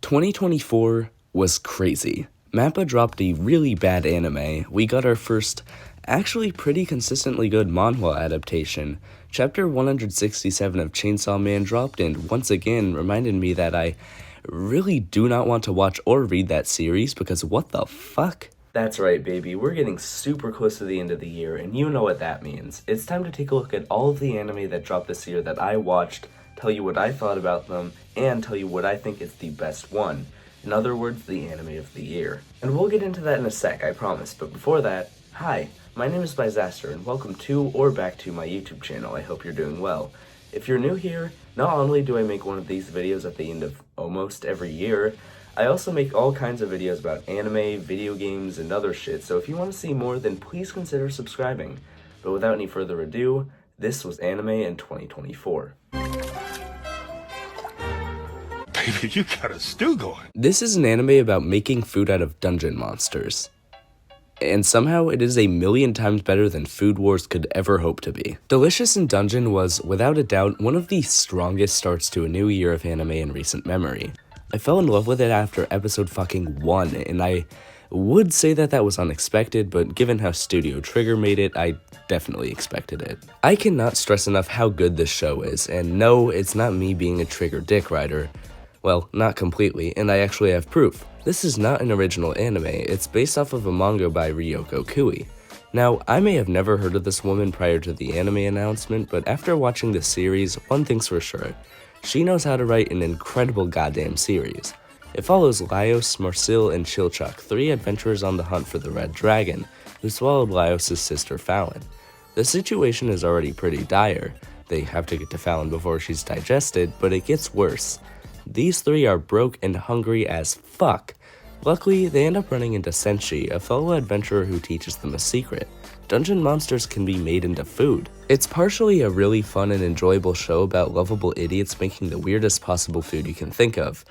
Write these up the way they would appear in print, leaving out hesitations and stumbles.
2024 was crazy. MAPPA dropped a really bad anime. We got our first, actually pretty consistently good manhwa adaptation. Chapter 167 of Chainsaw Man dropped and once again reminded me that I really do not want to watch or read that series because what the fuck? That's right, baby. We're getting super close to the end of the year, and you know what that means. It's time to take a look at all of the anime that dropped this year that I watched, tell you what I thought about them, and tell you what I think is the best one. In other words, the anime of the year. And we'll get into that in a sec, I promise, but before that, hi, my name is Bizaster, and welcome to or back to my YouTube channel. I hope you're doing well. If you're new here, not only do I make one of these videos at the end of almost every year, I also make all kinds of videos about anime, video games, and other shit, so if you want to see more, then please consider subscribing. But without any further ado, this was anime in 2024. Baby, you got a stew going. This is an anime about making food out of dungeon monsters. And somehow it is a million times better than Food Wars could ever hope to be. Delicious in Dungeon was, without a doubt, one of the strongest starts to a new year of anime in recent memory. I fell in love with it after episode fucking 1, and I would say that that was unexpected, but given how Studio Trigger made it, I definitely expected it. I cannot stress enough how good this show is, and no, it's not me being a Trigger dick rider. Well, not completely, and I actually have proof. This is not an original anime, it's based off of a manga by Ryoko Kui. Now, I may have never heard of this woman prior to the anime announcement, but after watching this series, one thing's for sure. She knows how to write an incredible goddamn series. It follows Laios, Marcel, and Chilchuk, 3 adventurers on the hunt for the Red Dragon, who swallowed Laios' sister Fallon. The situation is already pretty dire. They have to get to Fallon before she's digested, but it gets worse. These 3 are broke and hungry as fuck. Luckily, they end up running into Senshi, a fellow adventurer who teaches them a secret. Dungeon monsters can be made into food. It's partially a really fun and enjoyable show about lovable idiots making the weirdest possible food you can think of,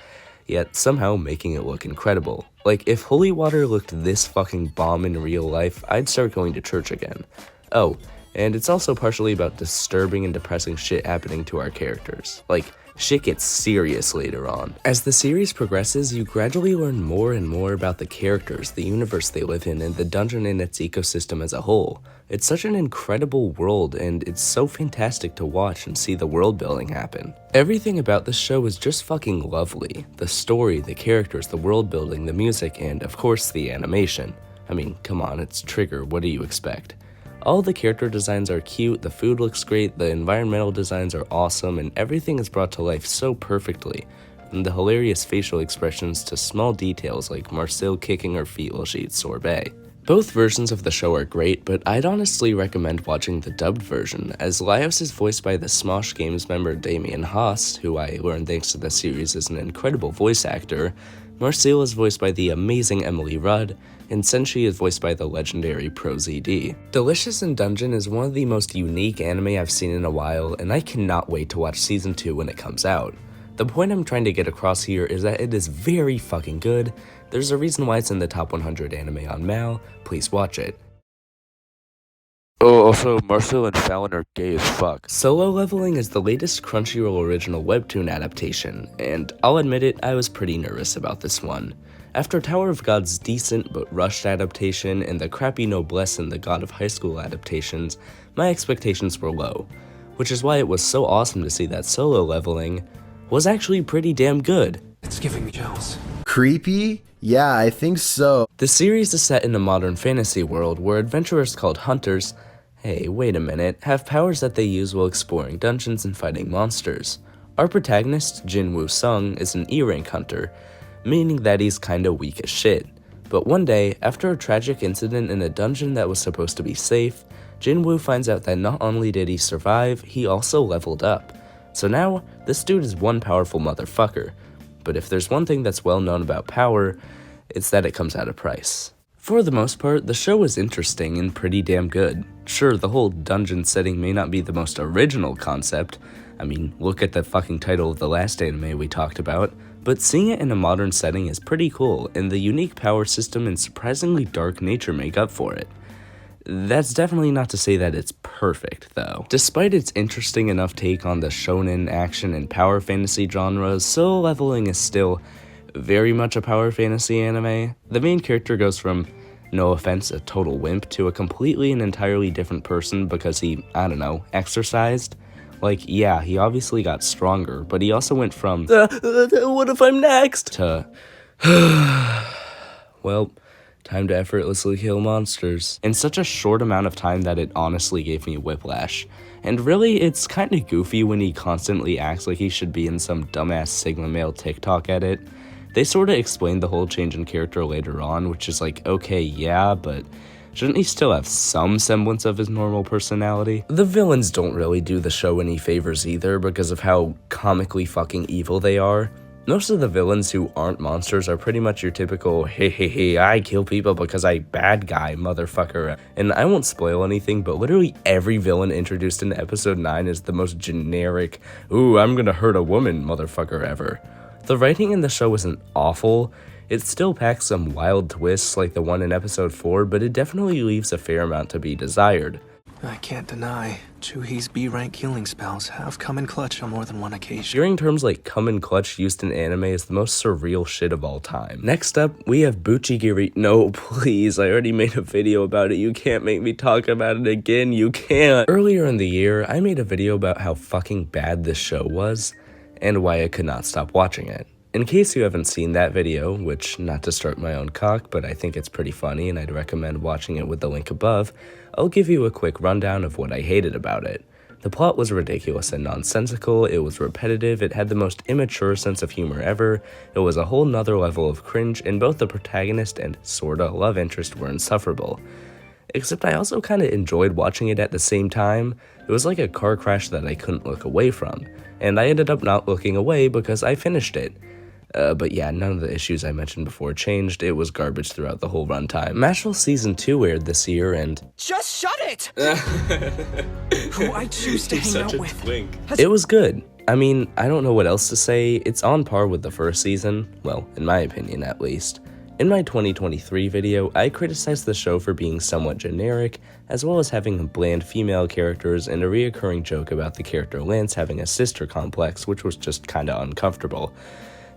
yet somehow making it look incredible. Like, if holy water looked this fucking bomb in real life, I'd start going to church again. Oh, and it's also partially about disturbing and depressing shit happening to our characters. Like, shit gets serious later on. As the series progresses, you gradually learn more and more about the characters, the universe they live in, and the dungeon and its ecosystem as a whole. It's such an incredible world, and it's so fantastic to watch and see the world building happen. Everything about this show is just fucking lovely. The story, the characters, the world building, the music, and of course the animation. I mean, come on, it's Trigger, what do you expect? All the character designs are cute, the food looks great, the environmental designs are awesome, and everything is brought to life so perfectly, from the hilarious facial expressions to small details like Marcel kicking her feet while she eats sorbet. Both versions of the show are great, but I'd honestly recommend watching the dubbed version, as Laios is voiced by the Smosh Games member Damien Haas, who I learned thanks to the series is an incredible voice actor. Marcel is voiced by the amazing Emily Rudd, and Senshi is voiced by the legendary ProZD. Delicious in Dungeon is one of the most unique anime I've seen in a while, and I cannot wait to watch season 2 when it comes out. The point I'm trying to get across here is that it is very fucking good. There's a reason why it's in the top 100 anime on MAL, please watch it. Oh, also, Marcel and Fallon are gay as fuck. Solo Leveling is the latest Crunchyroll original webtoon adaptation, and I'll admit it, I was pretty nervous about this one. After Tower of God's decent but rushed adaptation and the crappy Noblesse and the God of High School adaptations, my expectations were low, which is why it was so awesome to see that Solo Leveling was actually pretty damn good. It's giving me chills. Creepy? Yeah, I think so. The series is set in a modern fantasy world where adventurers called hunters, hey, wait a minute, have powers that they use while exploring dungeons and fighting monsters. Our protagonist, Jin Woo-sung, is an E-rank hunter, meaning that he's kinda weak as shit. But one day, after a tragic incident in a dungeon that was supposed to be safe, Jin Woo finds out that not only did he survive, he also leveled up. So now, this dude is one powerful motherfucker. But if there's one thing that's well known about power, it's that it comes at a price. For the most part, the show is interesting and pretty damn good. Sure, the whole dungeon setting may not be the most original concept. I mean, look at the fucking title of the last anime we talked about. But seeing it in a modern setting is pretty cool, and the unique power system and surprisingly dark nature make up for it. That's definitely not to say that it's perfect, though. Despite its interesting enough take on the shonen, action, and power fantasy genres, Solo Leveling is still very much a power fantasy anime. The main character goes from, no offense, a total wimp to a completely and entirely different person because he, I don't know, exercised. Like, yeah, he obviously got stronger, but he also went from, what if I'm next? To, well, time to effortlessly kill monsters. In such a short amount of time that it honestly gave me whiplash. And really, it's kinda goofy when he constantly acts like he should be in some dumbass Sigma male TikTok edit. They sorta explained the whole change in character later on, which is like, okay, yeah, but shouldn't he still have some semblance of his normal personality? The villains don't really do the show any favors either because of how comically fucking evil they are. Most of the villains who aren't monsters are pretty much your typical, hey, I kill people because I bad guy, motherfucker. And I won't spoil anything, but literally every villain introduced in episode 9 is the most generic, ooh, I'm gonna hurt a woman, motherfucker ever. The writing in the show isn't awful. It still packs some wild twists like the one in episode 4, but it definitely leaves a fair amount to be desired. I can't deny, Chuhi's B-rank healing spells have come in clutch on more than one occasion. Hearing terms like come in clutch used in anime is the most surreal shit of all time. Next up, we have Bucchigiri. No, please, I already made a video about it. You can't make me talk about it again, you can't. Earlier in the year, I made a video about how fucking bad this show was, and why I could not stop watching it. In case you haven't seen that video, which, not to stroke my own cock, but I think it's pretty funny and I'd recommend watching it with the link above, I'll give you a quick rundown of what I hated about it. The plot was ridiculous and nonsensical, it was repetitive, it had the most immature sense of humor ever, it was a whole nother level of cringe, and both the protagonist and sorta love interest were insufferable. Except I also kinda enjoyed watching it at the same time. It was like a car crash that I couldn't look away from, and I ended up not looking away because I finished it. But yeah, none of the issues I mentioned before changed. It was garbage throughout the whole runtime. MASHLE Season 2 aired this year, and Just shut it! Who I choose to hang out with. It was good. I mean, I don't know what else to say. It's on par with the first season. Well, in my opinion, at least. In my 2023 video, I criticized the show for being somewhat generic, as well as having bland female characters and a reoccurring joke about the character Lance having a sister complex, which was just kinda uncomfortable.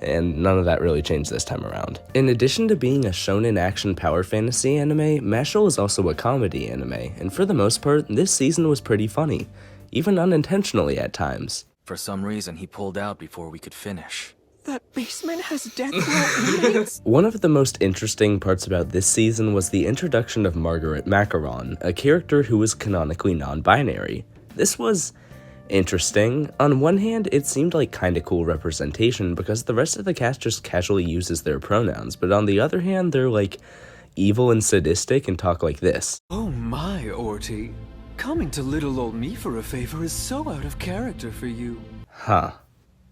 And none of that really changed this time around. In addition to being a shonen action power fantasy anime, MASHLE is also a comedy anime, and for the most part, this season was pretty funny, even unintentionally at times. For some reason, he pulled out before we could finish. That basement has death row inmates? One of the most interesting parts about this season was the introduction of Margaret Macaron, a character who was canonically non-binary. This was interesting. On one hand, it seemed like kinda cool representation because the rest of the cast just casually uses their pronouns, but on the other hand, they're like evil and sadistic and talk like this. Oh my, Orty. Coming to little old me for a favor is so out of character for you. Huh.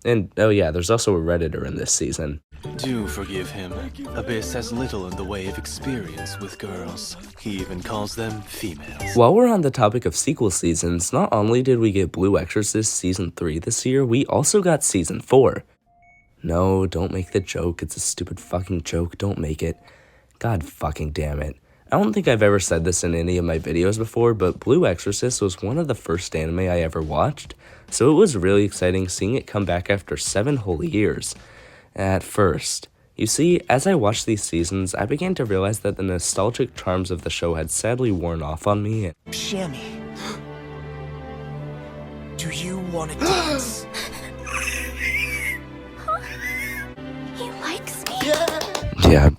And oh yeah, there's also a Redditor in this season. Do forgive him. Abyss has little in the way of experience with girls. He even calls them females. While we're on the topic of sequel seasons, not only did we get Blue Exorcist Season 3 this year, we also got Season 4. No, don't make the joke, it's a stupid fucking joke, don't make it. God fucking damn it. I don't think I've ever said this in any of my videos before, but Blue Exorcist was one of the first anime I ever watched, so it was really exciting seeing it come back after 7 whole years. At first. You see, as I watched these seasons, I began to realize that the nostalgic charms of the show had sadly worn off on me. Shammy. Do you want to dance? He likes me. Yeah,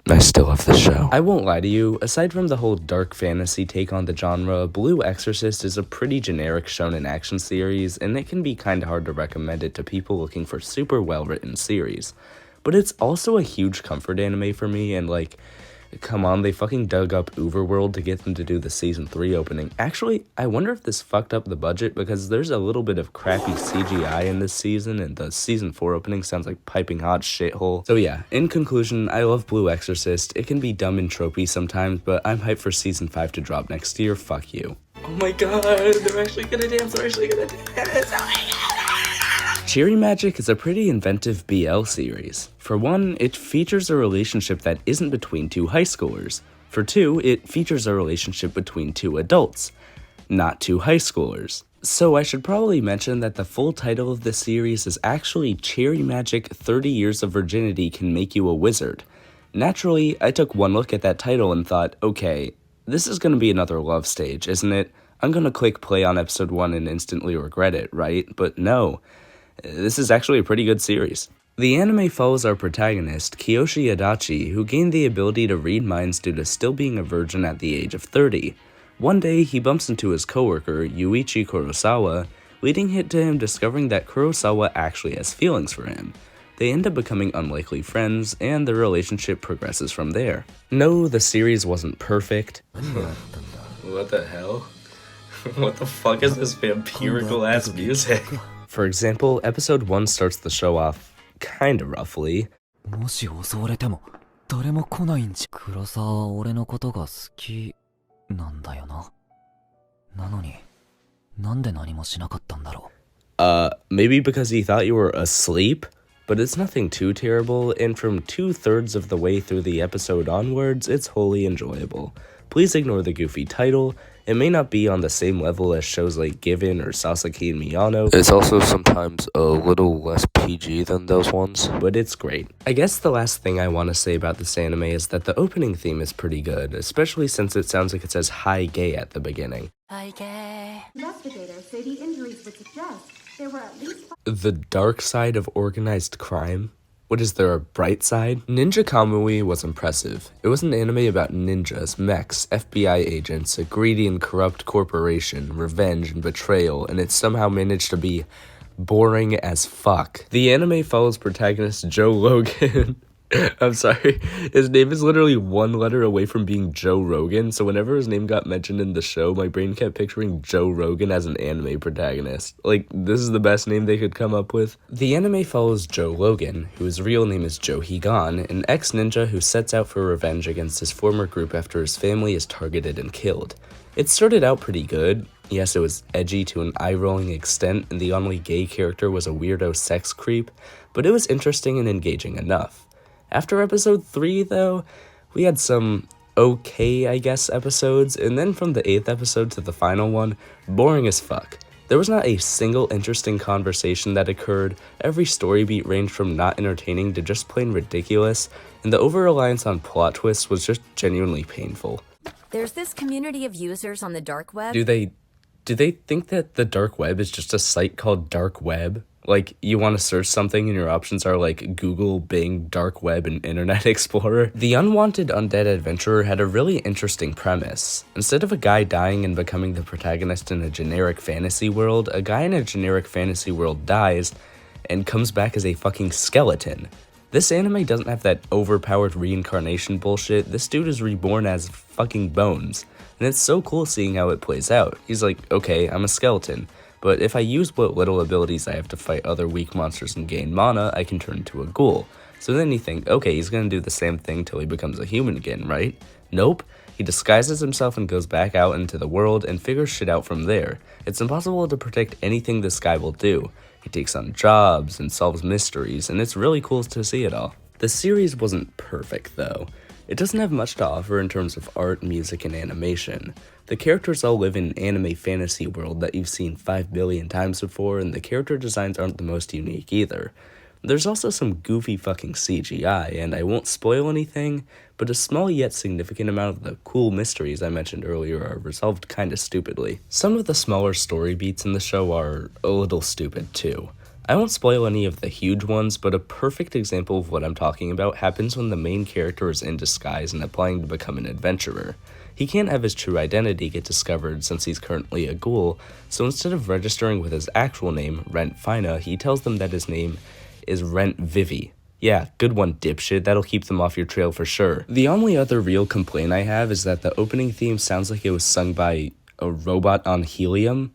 I still love the show. I won't lie to you, aside from the whole dark fantasy take on the genre, Blue Exorcist is a pretty generic shonen action series, and it can be kinda hard to recommend it to people looking for super well-written series. But it's also a huge comfort anime for me, and like, come on, they fucking dug up Uberworld to get them to do the Season 3 opening. Actually, I wonder if this fucked up the budget, because there's a little bit of crappy CGI in this season, and the Season 4 opening sounds like piping hot shithole. So yeah, in conclusion, I love Blue Exorcist. It can be dumb and tropey sometimes, but I'm hyped for Season 5 to drop next year. Fuck you. Oh my god, they're actually gonna dance, Cherry Magic is a pretty inventive BL series. For one, it features a relationship that isn't between two high schoolers. For two, it features a relationship between two adults. not two high schoolers. So I should probably mention that the full title of this series is actually Cherry Magic 30 Years of Virginity Can Make You a Wizard. Naturally, I took one look at that title and thought, okay, this is gonna be another love stage, isn't it? I'm gonna click play on episode 1 and instantly regret it, right? But no, this is actually a pretty good series. The anime follows our protagonist, Kiyoshi Adachi, who gained the ability to read minds due to still being a virgin at the age of 30. One day, he bumps into his coworker, Yuichi Kurosawa, leading to him discovering that Kurosawa actually has feelings for him. They end up becoming unlikely friends, and the relationship progresses from there. No, the series wasn't perfect. What the hell? What the fuck is this vampirical ass music? For example, episode 1 starts the show off kinda roughly. もし襲われても誰も来ないんじゃ。黒沢は俺のことが好きなんだよな。なのになんで何もしなかったんだろう。Maybe because he thought you were asleep? But it's nothing too terrible, and from 2/3 of the way through the episode onwards, it's wholly enjoyable. Please ignore the goofy title. It may not be on the same level as shows like Given or Sasaki and Miyano. It's also sometimes a little less PG than those ones, But it's great. I guess the last thing I want to say about this anime is that the opening theme is pretty good, especially since it sounds like it says "hi gay" at the beginning. Hi, gay. Investigators say the injuries would suggest there were at least The dark side of organized crime? What is there, a bright side? Ninja Kamui was impressive. It was an anime about ninjas, mechs, FBI agents, a greedy and corrupt corporation, revenge and betrayal, and it somehow managed to be boring as fuck. The anime follows protagonist Joe Logan. I'm sorry, his name is literally one letter away from being Joe Rogan, so whenever his name got mentioned in the show, my brain kept picturing Joe Rogan as an anime protagonist. Like, this is the best name they could come up with. The anime follows Joe Logan, whose real name is Joe Higan, an ex-ninja who sets out for revenge against his former group after his family is targeted and killed. It started out pretty good. Yes, it was edgy to an eye-rolling extent, and the only gay character was a weirdo sex creep, but it was interesting and engaging enough. After episode 3, though, we had some okay, I guess, episodes, and then from the 8th episode to the final one, boring as fuck. There was not a single interesting conversation that occurred, every story beat ranged from not entertaining to just plain ridiculous, and the over-reliance on plot twists was just genuinely painful. There's this community of users on the dark web. Do they think that the dark web is just a site called Dark Web? Like, you want to search something and your options are like Google, Bing, Dark Web, and Internet Explorer? The Unwanted Undead adventurer had a really interesting premise. Instead of a guy dying and becoming the protagonist in a generic fantasy world, a guy in a generic fantasy world dies and comes back as a fucking skeleton. This anime doesn't have that overpowered reincarnation bullshit. This dude is reborn as fucking bones. And it's so cool seeing how it plays out. He's like, okay, I'm a skeleton. But if I use what little abilities I have to fight other weak monsters and gain mana, I can turn into a ghoul. So then you think, okay, he's gonna do the same thing till he becomes a human again, right? Nope. He disguises himself and goes back out into the world and figures shit out from there. It's impossible to predict anything this guy will do. He takes on jobs and solves mysteries, and it's really cool to see it all. The series wasn't perfect, though. It doesn't have much to offer in terms of art, music, and animation. The characters all live in an anime fantasy world that you've seen 5 billion times before, and the character designs aren't the most unique either. There's also some goofy fucking CGI, and I won't spoil anything, but a small yet significant amount of the cool mysteries I mentioned earlier are resolved kinda stupidly. Some of the smaller story beats in the show are a little stupid too. I won't spoil any of the huge ones, but a perfect example of what I'm talking about happens when the main character is in disguise and applying to become an adventurer. He can't have his true identity get discovered since he's currently a ghoul, so instead of registering with his actual name, Rent Fina, he tells them that his name is Rent Vivi. Yeah, good one, dipshit, that'll keep them off your trail for sure. The only other real complaint I have is that the opening theme sounds like it was sung by a robot on helium.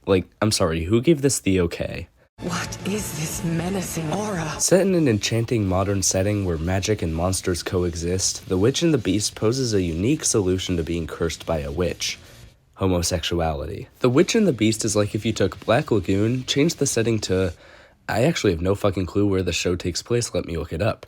Like, I'm sorry, who gave this the okay? What is this menacing aura? Set in an enchanting modern setting where magic and monsters coexist, The Witch and the Beast poses a unique solution to being cursed by a witch. Homosexuality. The Witch and the Beast is like if you took Black Lagoon, changed the setting to... I actually have no fucking clue where the show takes place, let me look it up.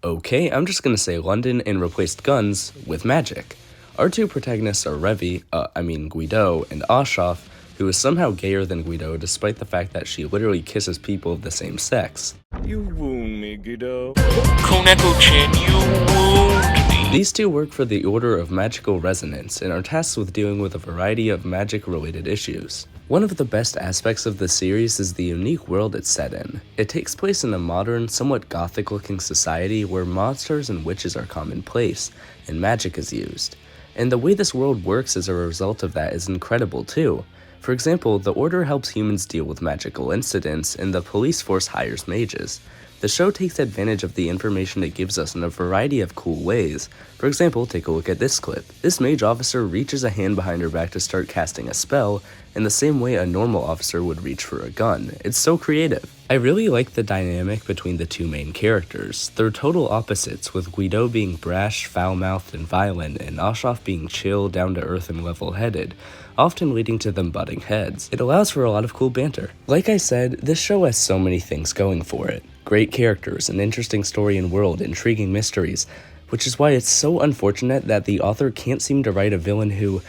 Okay, I'm just gonna say London and replaced guns with magic. Our two protagonists are Guido, and Ashoff, who is somehow gayer than Guido despite the fact that she literally kisses people of the same sex. You wound me, Guido. Koneko-chan, you wound me. These two work for the Order of Magical Resonance and are tasked with dealing with a variety of magic-related issues. One of the best aspects of the series is the unique world it's set in. It takes place in a modern, somewhat gothic-looking society where monsters and witches are commonplace, and magic is used. And the way this world works as a result of that is incredible too. For example, the Order helps humans deal with magical incidents, and the police force hires mages. The show takes advantage of the information it gives us in a variety of cool ways. For example, take a look at this clip. This mage officer reaches a hand behind her back to start casting a spell, in the same way a normal officer would reach for a gun. It's so creative. I really like the dynamic between the two main characters. They're total opposites, with Guido being brash, foul-mouthed, and violent, and Ashoff being chill, down-to-earth, and level-headed, often leading to them butting heads. It allows for a lot of cool banter. Like I said, this show has so many things going for it. Great characters, an interesting story and world, intriguing mysteries, which is why it's so unfortunate that the author can't seem to write a villain who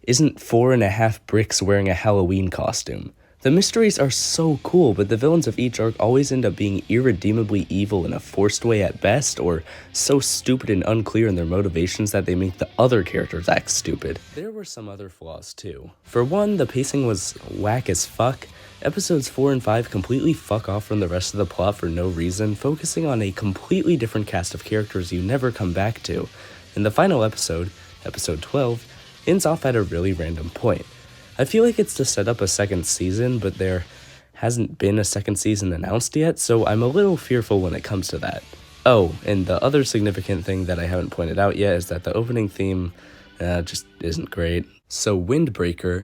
isn't 4.5 bricks wearing a Halloween costume. The mysteries are so cool, but the villains of each arc always end up being irredeemably evil in a forced way at best, or so stupid and unclear in their motivations that they make the other characters act stupid. There were some other flaws too. For one, the pacing was whack as fuck. Episodes 4 and 5 completely fuck off from the rest of the plot for no reason, focusing on a completely different cast of characters you never come back to. And the final episode, episode 12, ends off at a really random point. I feel like it's to set up a second season, but there hasn't been a second season announced yet, so I'm a little fearful when it comes to that. Oh, and the other significant thing that I haven't pointed out yet is that the opening theme just isn't great. So Windbreaker...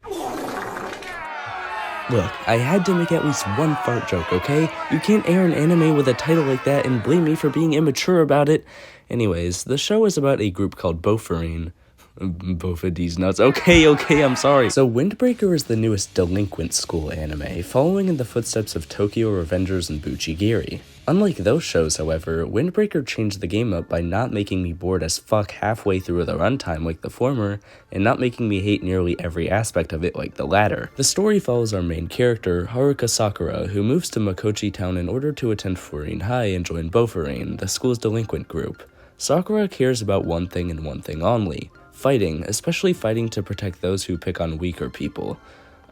Look, I had to make at least one fart joke, okay? You can't air an anime with a title like that and blame me for being immature about it. Anyways, the show is about a group called Both of these nuts. Okay, I'm sorry. So Windbreaker is the newest delinquent school anime, following in the footsteps of Tokyo Revengers and Bucchigiri. Unlike those shows, however, Windbreaker changed the game up by not making me bored as fuck halfway through the runtime like the former, and not making me hate nearly every aspect of it like the latter. The story follows our main character, Haruka Sakura, who moves to Makochi Town in order to attend Furin High and join Bofurin, the school's delinquent group. Sakura cares about one thing and one thing only: fighting, especially fighting to protect those who pick on weaker people.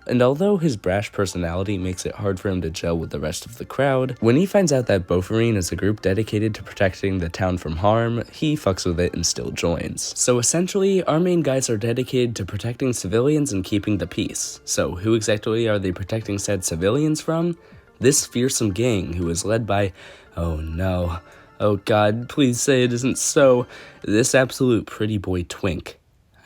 And although his brash personality makes it hard for him to gel with the rest of the crowd, when he finds out that Bofurin is a group dedicated to protecting the town from harm, he fucks with it and still joins. So essentially, our main guys are dedicated to protecting civilians and keeping the peace. So who exactly are they protecting said civilians from? This fearsome gang, who is led by, oh no, oh god, please say it isn't so, this absolute pretty boy twink.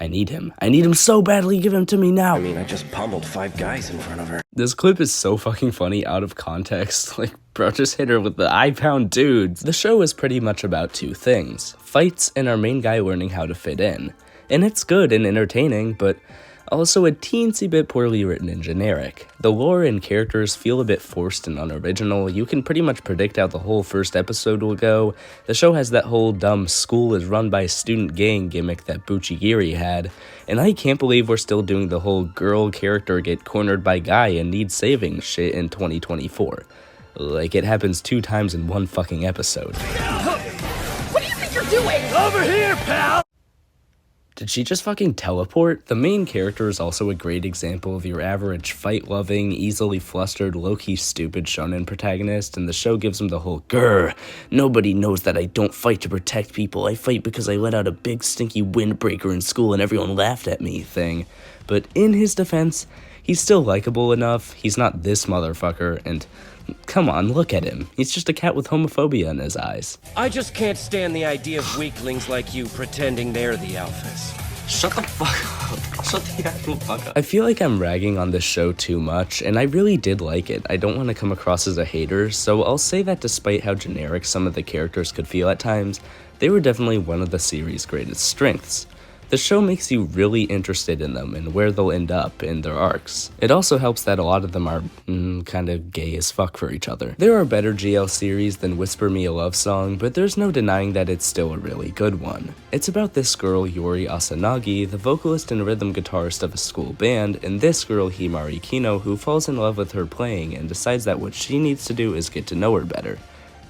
I need him so badly, give him to me now. I mean, I just pummeled 5 guys in front of her. This clip is so fucking funny out of context. Like, bro, just hit her with the I-pound dudes. The show is pretty much about two things: fights and our main guy learning how to fit in. And it's good and entertaining, but also a teensy bit poorly written and generic. The lore and characters feel a bit forced and unoriginal. You can pretty much predict how the whole first episode will go. The show has that whole dumb school is run by a student gang gimmick that Bucchigiri had, and I can't believe we're still doing the whole girl character get cornered by guy and needs saving shit in 2024. Like, it happens 2 times in one fucking episode. What do you think you're doing? Over here, pal! Did she just fucking teleport? The main character is also a great example of your average fight-loving, easily flustered, low-key stupid shonen protagonist, and the show gives him the whole grr, nobody knows that I don't fight to protect people, I fight because I let out a big stinky windbreaker in school and everyone laughed at me thing. But in his defense, he's still likable enough, he's not this motherfucker, and come on, look at him. He's just a cat with homophobia in his eyes. I just can't stand the idea of weaklings like you pretending they're the alphas. Shut the fuck up. Shut the actual fuck up. I feel like I'm ragging on this show too much, and I really did like it. I don't want to come across as a hater, so I'll say that despite how generic some of the characters could feel at times, they were definitely one of the series' greatest strengths. The show makes you really interested in them and where they'll end up in their arcs. It also helps that a lot of them are kinda gay as fuck for each other. There are better GL series than Whisper Me a Love Song, but there's no denying that it's still a really good one. It's about this girl, Yori Asanagi, the vocalist and rhythm guitarist of a school band, and this girl, Himari Kino, who falls in love with her playing and decides that what she needs to do is get to know her better.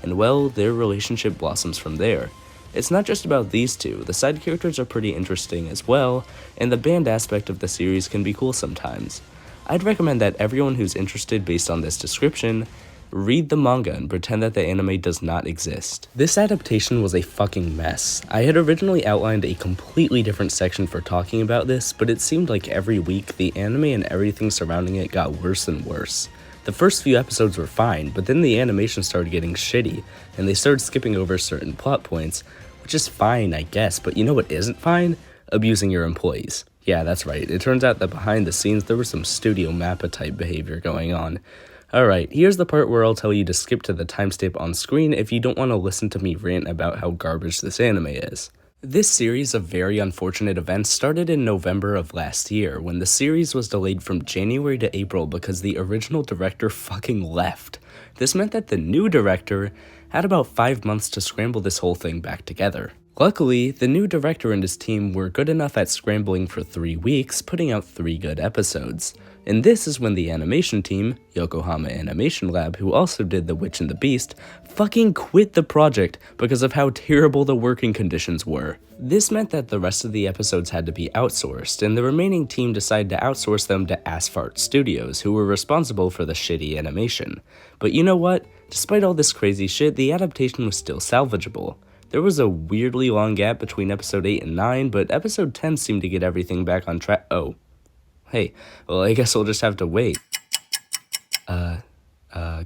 And well, their relationship blossoms from there. It's not just about these two, the side characters are pretty interesting as well, and the band aspect of the series can be cool sometimes. I'd recommend that everyone who's interested based on this description, read the manga and pretend that the anime does not exist. This adaptation was a fucking mess. I had originally outlined a completely different section for talking about this, but it seemed like every week the anime and everything surrounding it got worse and worse. The first few episodes were fine, but then the animation started getting shitty, and they started skipping over certain plot points, which is fine, I guess, but you know what isn't fine? Abusing your employees. Yeah, that's right, it turns out that behind the scenes there was some Studio Mappa type behavior going on. Alright, here's the part where I'll tell you to skip to the timestamp on screen if you don't want to listen to me rant about how garbage this anime is. This series of very unfortunate events started in November of last year, when the series was delayed from January to April because the original director fucking left. This meant that the new director had about 5 months to scramble this whole thing back together. Luckily, the new director and his team were good enough at scrambling for 3 weeks, putting out 3 good episodes. And this is when the animation team, Yokohama Animation Lab, who also did The Witch and the Beast, fucking quit the project because of how terrible the working conditions were. This meant that the rest of the episodes had to be outsourced, and the remaining team decided to outsource them to Asphalt Studios, who were responsible for the shitty animation. But you know what? Despite all this crazy shit, the adaptation was still salvageable. There was a weirdly long gap between episode 8 and 9, but episode 10 seemed to get everything back on track. Oh. Hey, well, I guess we'll just have to wait.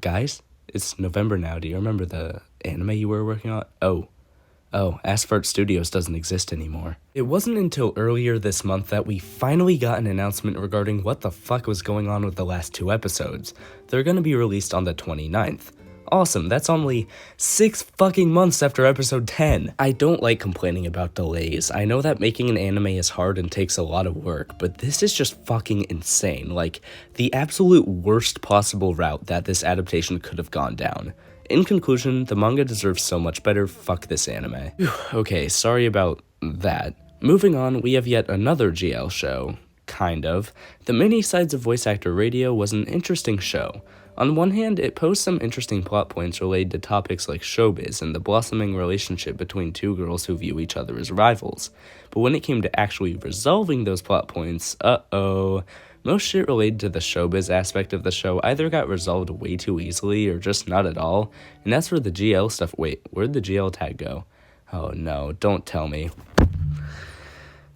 Guys? It's November now. Do you remember the anime you were working on? Oh, Asphalt Studios doesn't exist anymore. It wasn't until earlier this month that we finally got an announcement regarding what the fuck was going on with the last 2 episodes. They're gonna be released on the 29th. Awesome, that's only 6 fucking months after episode 10. I don't like complaining about delays. I know that making an anime is hard and takes a lot of work, but this is just fucking insane. Like, the absolute worst possible route that this adaptation could have gone down. In conclusion, the manga deserves so much better. Fuck this anime. Whew, okay, sorry about that. Moving on, we have yet another GL show. Kind of. The Many Sides of Voice Actor Radio was an interesting show. On one hand, it posed some interesting plot points related to topics like showbiz and the blossoming relationship between 2 girls who view each other as rivals. But when it came to actually resolving those plot points, most shit related to the showbiz aspect of the show either got resolved way too easily or just not at all. And as for the GL stuff, wait, where'd the GL tag go? Oh no, don't tell me.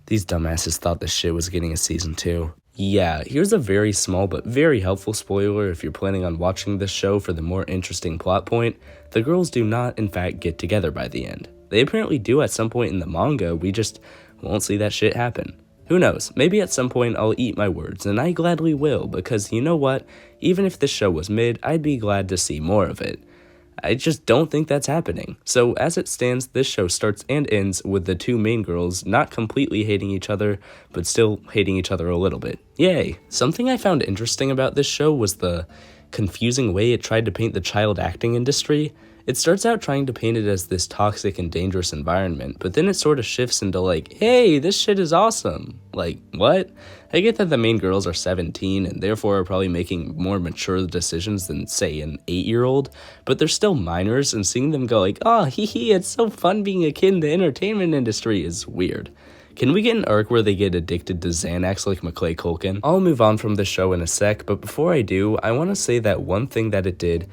These dumbasses thought this shit was getting a season 2. Yeah, here's a very small but very helpful spoiler if you're planning on watching this show for the more interesting plot point. The girls do not, in fact, get together by the end. They apparently do at some point in the manga, we just won't see that shit happen. Who knows, maybe at some point I'll eat my words, and I gladly will, because you know what? Even if this show was mid, I'd be glad to see more of it. I just don't think that's happening. So as it stands, this show starts and ends with the 2 main girls not completely hating each other, but still hating each other a little bit. Yay! Something I found interesting about this show was the confusing way it tried to paint the child acting industry. It starts out trying to paint it as this toxic and dangerous environment, but then it sort of shifts into like, hey, this shit is awesome. Like, what? I get that the main girls are 17 and therefore are probably making more mature decisions than, say, an 8-year-old, but they're still minors, and seeing them go like, oh, hee, it's so fun being a kid in the entertainment industry is weird. Can we get an arc where they get addicted to Xanax like Macaulay Culkin? I'll move on from the show in a sec, but before I do, I want to say that one thing that it did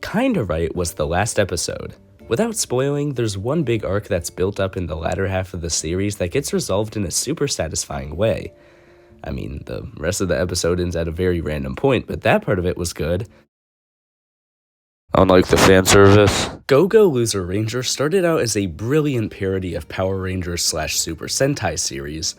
kinda right was the last episode. Without spoiling, there's one big arc that's built up in the latter half of the series that gets resolved in a super satisfying way. I mean, the rest of the episode ends at a very random point, but that part of it was good. Unlike the fan service. Go-Go Loser Ranger started out as a brilliant parody of Power Rangers / Super Sentai series.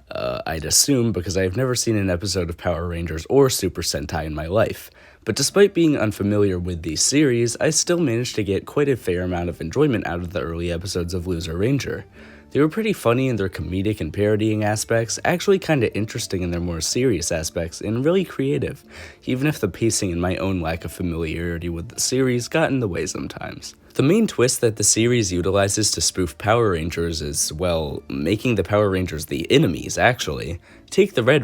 I'd assume because I've never seen an episode of Power Rangers or Super Sentai in my life. But despite being unfamiliar with these series, I still managed to get quite a fair amount of enjoyment out of the early episodes of Loser Ranger. They were pretty funny in their comedic and parodying aspects, actually kinda interesting in their more serious aspects, and really creative, even if the pacing and my own lack of familiarity with the series got in the way sometimes. The main twist that the series utilizes to spoof Power Rangers is, well, making the Power Rangers the enemies, actually. Take the Red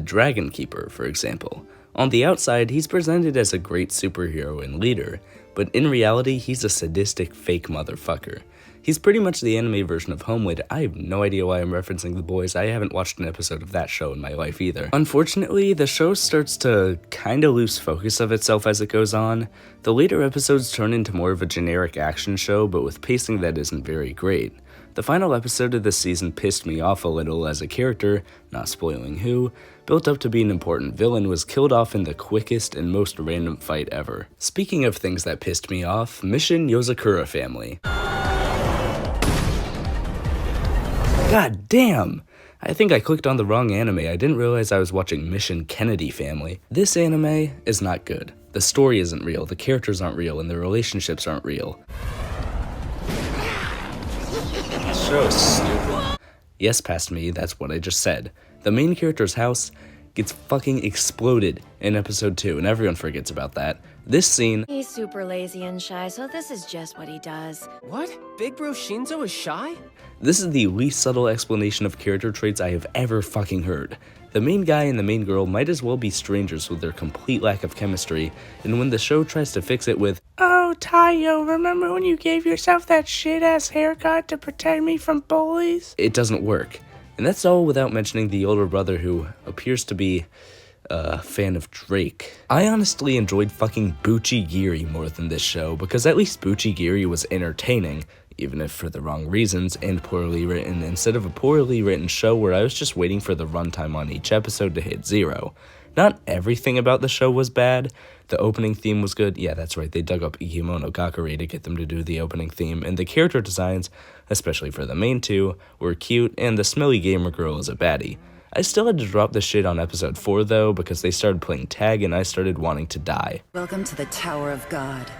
Dragon Keeper, for example. On the outside, he's presented as a great superhero and leader, but in reality, he's a sadistic fake motherfucker. He's pretty much the anime version of Homewood. I have no idea why I'm referencing The Boys. I haven't watched an episode of that show in my life either. Unfortunately, the show starts to kinda lose focus of itself as it goes on. The later episodes turn into more of a generic action show, but with pacing that isn't very great. The final episode of this season pissed me off a little as a character, not spoiling who, built up to be an important villain, was killed off in the quickest and most random fight ever. Speaking of things that pissed me off, Mission Yozakura Family. God damn! I think I clicked on the wrong anime. I didn't realize I was watching Mission Kennedy Family. This anime is not good. The story isn't real, the characters aren't real, and the relationships aren't real. So stupid. Yes, past me, that's what I just said. The main character's house gets fucking exploded in episode 2, and everyone forgets about that. This scene— He's super lazy and shy, so this is just what he does. What? Big Bro Shinzo is shy? This is the least subtle explanation of character traits I have ever fucking heard. The main guy and the main girl might as well be strangers with their complete lack of chemistry, and when the show tries to fix it with, "Oh, Taiyo, remember when you gave yourself that shit-ass haircut to protect me from bullies?" it doesn't work. And that's all without mentioning the older brother who appears to be a fan of Drake. I honestly enjoyed fucking Bucchigiri more than this show, because at least Bucchigiri was entertaining, even if for the wrong reasons, and poorly written, instead of a poorly written show where I was just waiting for the runtime on each episode to hit 0. Not everything about the show was bad. The opening theme was good. Yeah, that's right, they dug up Ikimono Gakure to get them to do the opening theme, and the character designs, especially for the main two, were cute, and the smelly gamer girl is a baddie. I still had to drop the shit on episode 4 though, because they started playing tag and I started wanting to die. Welcome to the Tower of God.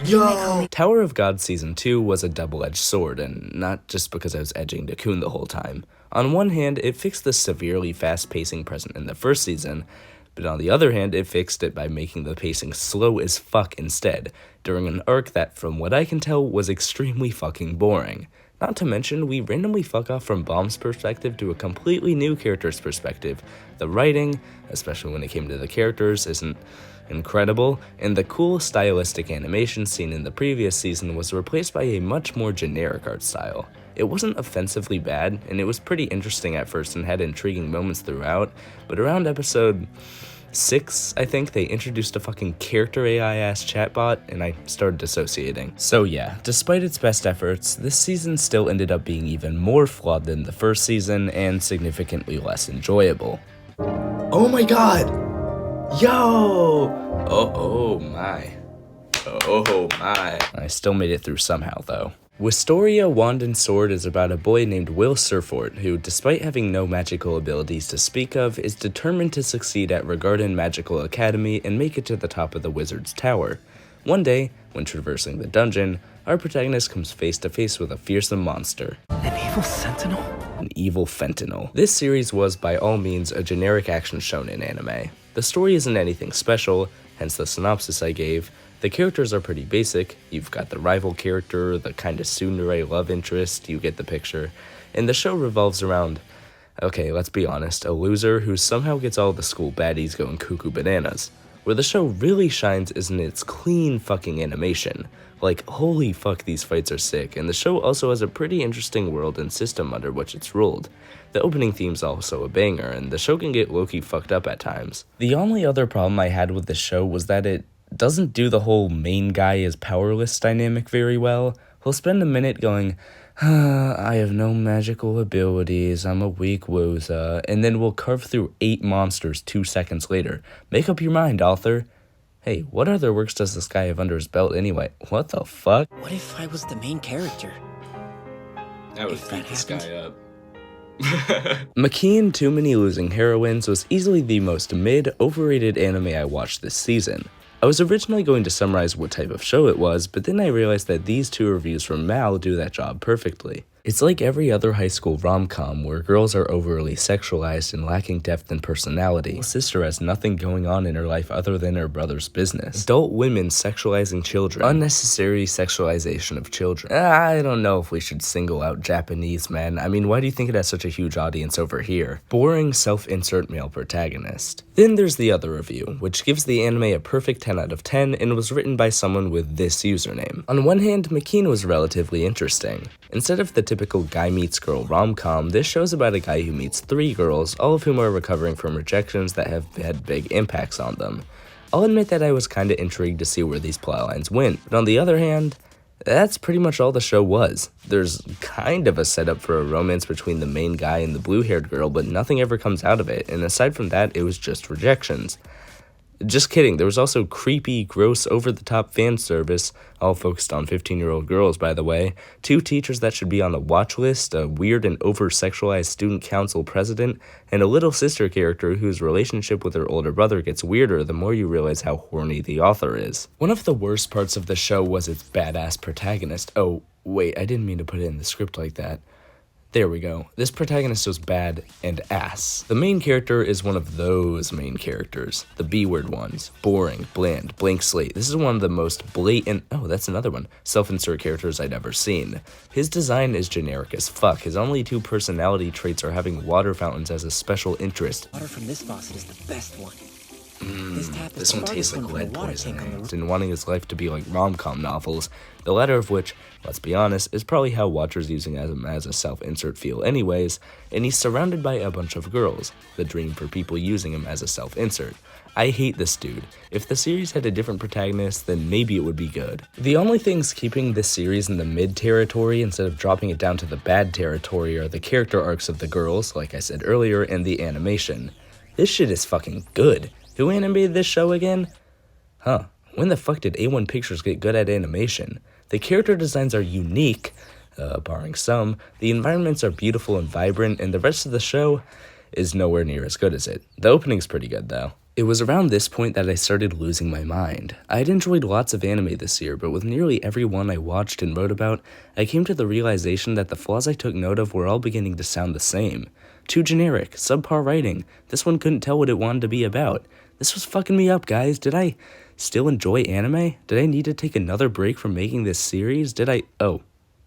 Yo! Tower of God Season 2 was a double-edged sword, and not just because I was edging Dakun the whole time. On one hand, it fixed the severely fast pacing present in the first season, but on the other hand, it fixed it by making the pacing slow as fuck instead, during an arc that, from what I can tell, was extremely fucking boring. Not to mention, we randomly fuck off from Bomb's perspective to a completely new character's perspective. The writing, especially when it came to the characters, isn't incredible, and the cool stylistic animation seen in the previous season was replaced by a much more generic art style. It wasn't offensively bad, and it was pretty interesting at first and had intriguing moments throughout, but around episode 6, I think, they introduced a fucking character AI-ass chatbot, and I started dissociating. So yeah, despite its best efforts, this season still ended up being even more flawed than the first season, and significantly less enjoyable. Oh my god! Yo! Oh my. Oh my. I still made it through somehow, though. Wistoria Wand and Sword is about a boy named Will Surfort who, despite having no magical abilities to speak of, is determined to succeed at Regarden Magical Academy and make it to the top of the Wizard's Tower. One day, when traversing the dungeon, our protagonist comes face to face with a fearsome monster. An evil sentinel? An evil fentanyl. This series was, by all means, a generic action shonen anime. The story isn't anything special, hence the synopsis I gave. The characters are pretty basic. You've got the rival character, the kinda tsundere love interest, you get the picture. And the show revolves around, okay, let's be honest, a loser who somehow gets all the school baddies going cuckoo bananas. Where the show really shines is in its clean fucking animation. Like, holy fuck, these fights are sick, and the show also has a pretty interesting world and system under which it's ruled. The opening theme's also a banger, and the show can get low-key fucked up at times. The only other problem I had with the show was that it doesn't do the whole main guy is powerless dynamic very well. He'll spend a minute going, I have no magical abilities, I'm a weak woza, and then we'll carve through 8 monsters 2 seconds later. Make up your mind, author. Hey, what other works does this guy have under his belt anyway? What the fuck? What if I was the main character? I would beat this guy up. Makeine Too Many Losing Heroines was easily the most overrated anime I watched this season. I was originally going to summarize what type of show it was, but then I realized that these 2 reviews from Mal do that job perfectly. It's like every other high school rom-com where girls are overly sexualized and lacking depth and personality. Her sister has nothing going on in her life other than her brother's business. Adult women sexualizing children. Unnecessary sexualization of children. I don't know if we should single out Japanese men. I mean, why do you think it has such a huge audience over here? Boring self-insert male protagonist. Then there's the other review, which gives the anime a perfect 10 out of 10 and was written by someone with this username. On one hand, Makeine was relatively interesting. Instead of the typical guy meets girl rom-com, this show's about a guy who meets 3 girls, all of whom are recovering from rejections that have had big impacts on them. I'll admit that I was kinda intrigued to see where these plotlines went, but on the other hand, that's pretty much all the show was. There's kind of a setup for a romance between the main guy and the blue-haired girl, but nothing ever comes out of it, and aside from that, it was just rejections. Just kidding, there was also creepy, gross, over-the-top fan service, all focused on 15-year-old girls, by the way, 2 teachers that should be on the watch list, a weird and over-sexualized student council president, and a little sister character whose relationship with her older brother gets weirder the more you realize how horny the author is. One of the worst parts of the show was its badass protagonist. Oh, wait, I didn't mean to put it in the script like that. There we go. This protagonist was bad and ass. The main character is one of those main characters. The B-word ones. Boring, bland, blank slate. This is one of the most blatant, oh, that's another one, self-insert characters I'd ever seen. His design is generic as fuck. His only 2 personality traits are having water fountains as a special interest. Water from this faucet is the best one. This one tastes like lead poisoning. And wanting his life to be like rom-com novels, the latter of which, let's be honest, is probably how watchers using him as a self-insert feel anyways, and he's surrounded by a bunch of girls, the dream for people using him as a self-insert. I hate this dude. If the series had a different protagonist, then maybe it would be good. The only things keeping this series in the mid territory instead of dropping it down to the bad territory are the character arcs of the girls, like I said earlier, and the animation. This shit is fucking good. Who animated this show again? Huh, when the fuck did A1 Pictures get good at animation? The character designs are unique, barring some, the environments are beautiful and vibrant, and the rest of the show is nowhere near as good as it. The opening's pretty good though. It was around this point that I started losing my mind. I'd enjoyed lots of anime this year, but with nearly every one I watched and wrote about, I came to the realization that the flaws I took note of were all beginning to sound the same. Too generic, subpar writing, this one couldn't tell what it wanted to be about. This was fucking me up, guys. Did I still enjoy anime? Did I need to take another break from making this series? Oh,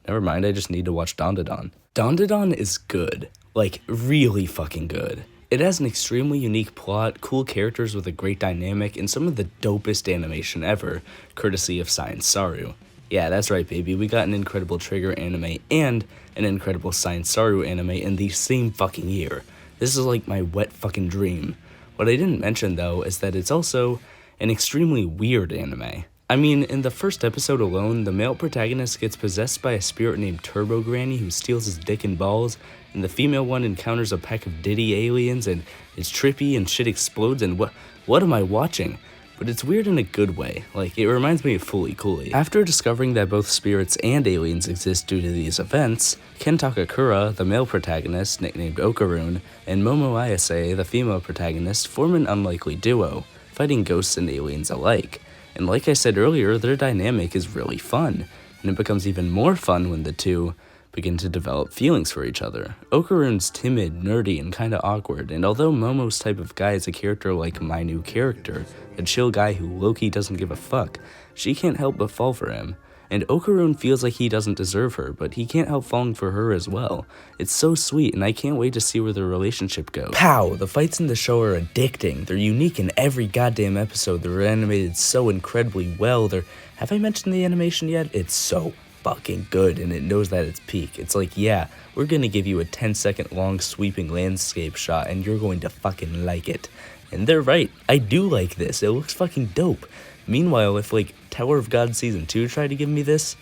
never mind, I just need to watch Dandadan. Dandadan is good. Like, really fucking good. It has an extremely unique plot, cool characters with a great dynamic, and some of the dopest animation ever, courtesy of Science Saru. Yeah, that's right, baby, we got an Incredible Trigger anime and an Incredible Science Saru anime in the same fucking year. This is like my wet fucking dream. What I didn't mention, though, is that it's also an extremely weird anime. I mean, in the first episode alone, the male protagonist gets possessed by a spirit named Turbo Granny who steals his dick and balls, and the female one encounters a pack of Diddy aliens, and it's trippy and shit explodes, and what am I watching? But it's weird in a good way, like, it reminds me of Fooly Cooly. After discovering that both spirits and aliens exist due to these events, Ken Takakura, the male protagonist, nicknamed Okarun, and Momo Ayase, the female protagonist, form an unlikely duo, fighting ghosts and aliens alike. And like I said earlier, their dynamic is really fun, and it becomes even more fun when the two begin to develop feelings for each other. Okarun's timid, nerdy, and kinda awkward, and although Momo's type of guy is a character like my new character, a chill guy who low-key doesn't give a fuck, she can't help but fall for him. And Okarun feels like he doesn't deserve her, but he can't help falling for her as well. It's so sweet, and I can't wait to see where their relationship goes. Pow! The fights in the show are addicting. They're unique in every goddamn episode. They're animated so incredibly well. Have I mentioned the animation yet? It's so fucking good, and it knows that it's peak. It's like, yeah, we're gonna give you a 10-second long sweeping landscape shot, and you're going to fucking like it. And they're right. I do like this. It looks fucking dope. Meanwhile, if like Tower of God Season 2 tried to give me this,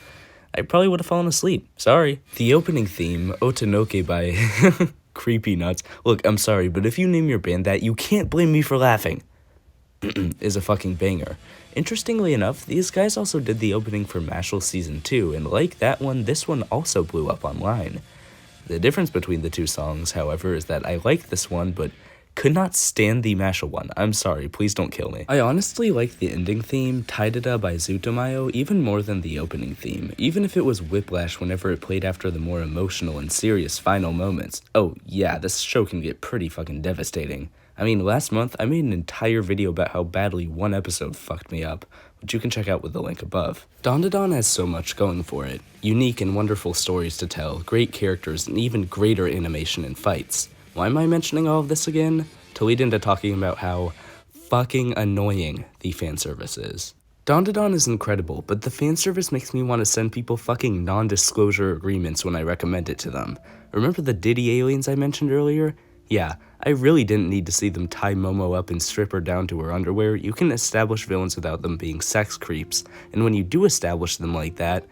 I probably would have fallen asleep. Sorry. The opening theme, Otanoke by Creepy Nuts. Look, I'm sorry, but if you name your band that, you can't blame me for laughing. Is a fucking banger. Interestingly enough, these guys also did the opening for MASHLE Season 2, and like that one, this one also blew up online. The difference between the two songs, however, is that I like this one, but Could not stand the MASHLE one. I'm sorry, please don't kill me. I honestly like the ending theme, Taidada by Zutomayo, even more than the opening theme, even if it was whiplash whenever it played after the more emotional and serious final moments. Oh yeah, this show can get pretty fucking devastating. I mean, last month I made an entire video about how badly one episode fucked me up, which you can check out with the link above. Dandadan has so much going for it. Unique and wonderful stories to tell, great characters, and even greater animation and fights. Why am I mentioning all of this again? To lead into talking about how fucking annoying the fan service is. Dandadan is incredible, but the fan service makes me want to send people fucking non-disclosure agreements when I recommend it to them. Remember the Diddy aliens I mentioned earlier? Yeah, I really didn't need to see them tie Momo up and strip her down to her underwear. You can establish villains without them being sex creeps, and when you do establish them like that,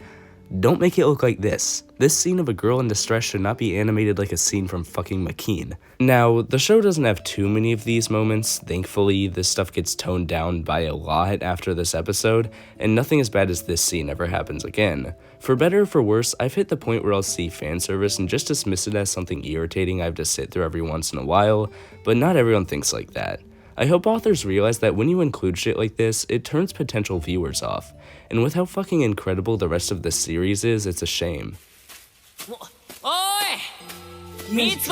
don't make it look like this. This scene of a girl in distress should not be animated like a scene from fucking Makeine. Now, the show doesn't have too many of these moments. Thankfully, this stuff gets toned down by a lot after this episode, and nothing as bad as this scene ever happens again. For better or for worse, I've hit the point where I'll see fan service and just dismiss it as something irritating I have to sit through every once in a while, but not everyone thinks like that. I hope authors realize that when you include shit like this, it turns potential viewers off. And with how fucking incredible the rest of this series is, it's a shame. This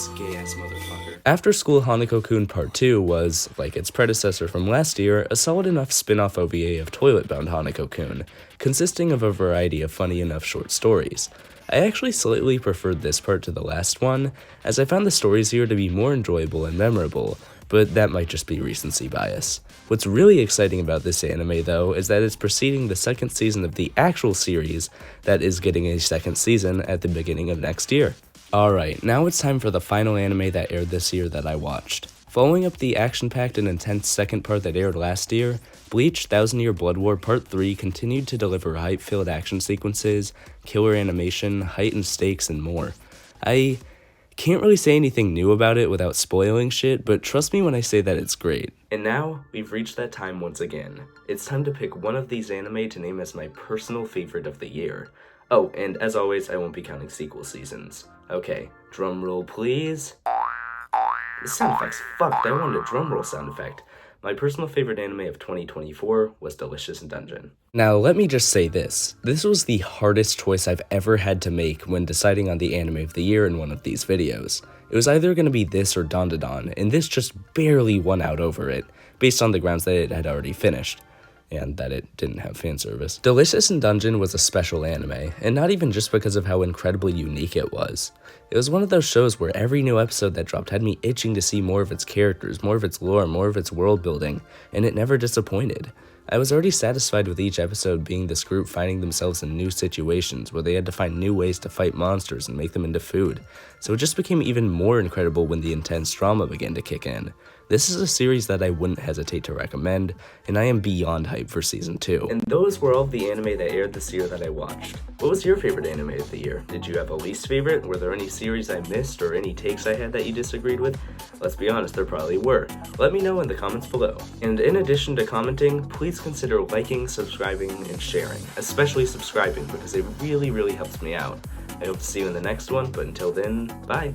gay-ass motherfucker. After School Hanako-kun Part 2 was, like its predecessor from last year, a solid enough spin-off OVA of Toilet-Bound Hanako-kun, consisting of a variety of funny enough short stories. I actually slightly preferred this part to the last one, as I found the stories here to be more enjoyable and memorable, but that might just be recency bias. What's really exciting about this anime though is that it's preceding the second season of the actual series that is getting a second season at the beginning of next year. Alright, now it's time for the final anime that aired this year that I watched. Following up the action-packed and intense second part that aired last year, Bleach 1000 Year Blood War Part 3 continued to deliver hype-filled action sequences, killer animation, heightened stakes, and more. I can't really say anything new about it without spoiling shit, but trust me when I say that it's great. And now, we've reached that time once again. It's time to pick one of these anime to name as my personal favorite of the year. Oh, and as always, I won't be counting sequel seasons. Okay, drum roll please. The sound effect's fucked, I wanted a drum roll sound effect. My personal favorite anime of 2024 was Delicious in Dungeon. Now, let me just say this. This was the hardest choice I've ever had to make when deciding on the anime of the year in one of these videos. It was either going to be this or Dandadan, and this just barely won out over it, based on the grounds that it had already finished, and that it didn't have fan service. Delicious in Dungeon was a special anime, and not even just because of how incredibly unique it was. It was one of those shows where every new episode that dropped had me itching to see more of its characters, more of its lore, more of its world building, and it never disappointed. I was already satisfied with each episode being this group finding themselves in new situations where they had to find new ways to fight monsters and make them into food, so it just became even more incredible when the intense drama began to kick in. This is a series that I wouldn't hesitate to recommend, and I am beyond hyped for season 2. And those were all of the anime that aired this year that I watched. What was your favorite anime of the year? Did you have a least favorite? Were there any series I missed or any takes I had that you disagreed with? Let's be honest, there probably were. Let me know in the comments below. And in addition to commenting, please consider liking, subscribing, and sharing. Especially subscribing, because it really, really helps me out. I hope to see you in the next one, but until then, bye!